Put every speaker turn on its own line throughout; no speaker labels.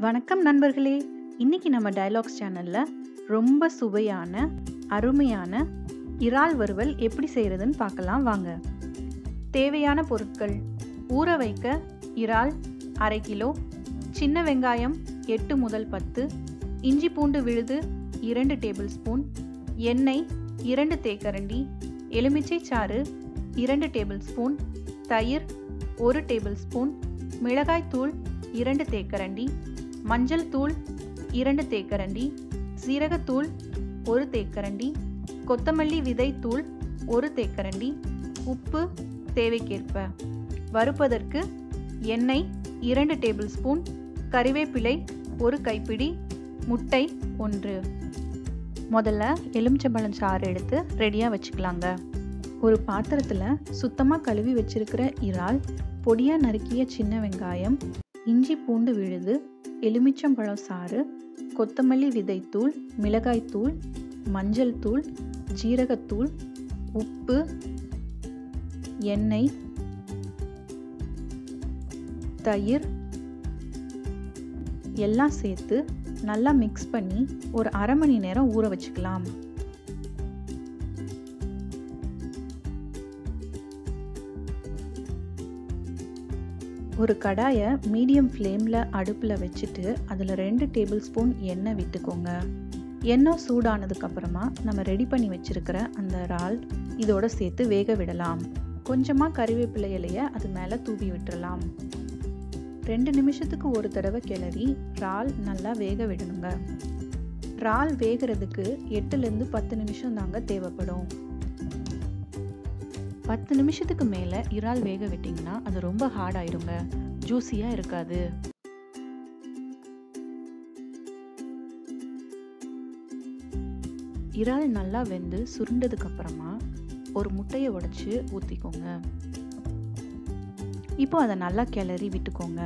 வணக்கம் நண்பர்களே. இன்னைக்கு நம்ம டயலாக்ஸ் சேனல்ல ரொம்ப சுவையான அருமையான இறால் வறுவல் எப்படி செய்யறதுன்னு பார்க்கலாம் வாங்க. தேவையான பொருட்கள்: ஊற வைக்க இறால் 1/2 கிலோ, சின்ன வெங்காயம் 8 முதல் 10, இஞ்சி பூண்டு விழுது 2 டேபிள் ஸ்பூன், எண்ணெய் 2 தேக்கரண்டி, எலுமிச்சை சாறு 2 டேபிள் ஸ்பூன், தயிர் 1 டேபிள் ஸ்பூன், மிளகாய் தூள் 2 தேக்கரண்டி, மஞ்சள் தூள் 2 தேக்கரண்டி, சீரகத்தூள் 1 தேக்கரண்டி, கொத்தமல்லி விதை தூள் 1 தேக்கரண்டி, உப்பு தேவைக்கேற்ப. வறுப்பதற்கு எண்ணெய் 2 டேபிள் ஸ்பூன், கறிவேப்பிலை 1 கைப்பிடி, முட்டை 1. முதல்ல எலுமிச்சம்பழம் சாறு எடுத்து ரெடியாக வச்சுக்கலாங்க. ஒரு பாத்திரத்தில் சுத்தமாக கழுவி வச்சிருக்கிற இறால், பொடியாக நறுக்கிய சின்ன வெங்காயம், இஞ்சி பூண்டு விழுது, எலுமிச்சம்பழம் சாறு, கொத்தமல்லி விதைத்தூள், மிளகாய்த்தூள், மஞ்சள் தூள், ஜீரகத்தூள், உப்பு, எண்ணெய், தயிர் எல்லாம் சேர்த்து நல்லா மிக்ஸ் பண்ணி ஒரு 1/2 மணி நேரம் ஊற வச்சுக்கலாம். ஒரு கடாயை மீடியம் ஃப்ளேமில் அடுப்பில் வச்சுட்டு அதில் 2 டேபிள் ஸ்பூன் எண்ணெய் விட்டுக்கோங்க. எண்ணெய் சூடானதுக்கப்புறமா நம்ம ரெடி பண்ணி வச்சுருக்கிற அந்த இறால் இதோட சேர்த்து வேக விடலாம். கொஞ்சமாக கறிவேப்பிலை இலையை அது மேலே தூவி விட்டுறலாம். 2 நிமிஷத்துக்கு ஒரு தடவை கிளறி இறால் நல்லா வேக விடணுங்க. இறால் வேகிறதுக்கு 8லேருந்து 10 நிமிஷம் தாங்க தேவைப்படும். 10 நிமிஷத்துக்கு மேலே இறால் வேக விட்டிங்கன்னா அது ரொம்ப ஹார்ட் ஆயிருங்க, ஜூஸியாக இருக்காது. இறால் நல்லா வெந்து சுருண்டதுக்கு அப்புறமா ஒரு முட்டையை உடைச்சு ஊற்றிக்கோங்க. இப்போ அதை நல்லா கிளறி விட்டுக்கோங்க.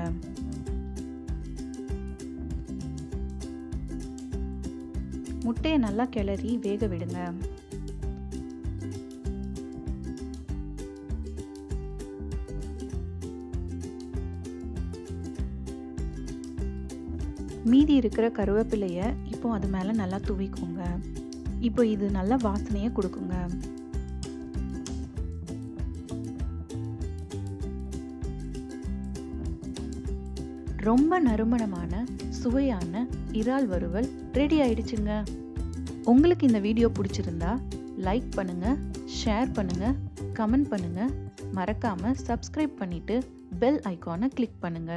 முட்டையை நல்லா கிளறி வேக விடுங்க. மீதி இருக்கிற கருவேப்பிலையை இப்போ அது மேலே நல்லா தூவிக்கோங்க. இப்போ இது நல்லா வாசனையை கொடுக்குங்க. ரொம்ப நறுமணமான சுவையான இறால் வறுவல் ரெடி ஆயிடுச்சுங்க. உங்களுக்கு இந்த வீடியோ பிடிச்சிருந்தா லைக் பண்ணுங்க, ஷேர் பண்ணுங்க, கமெண்ட் பண்ணுங்க. மறக்காம சப்ஸ்கிரைப் பண்ணிட்டு பெல் ஐகானை கிளிக் பண்ணுங்க.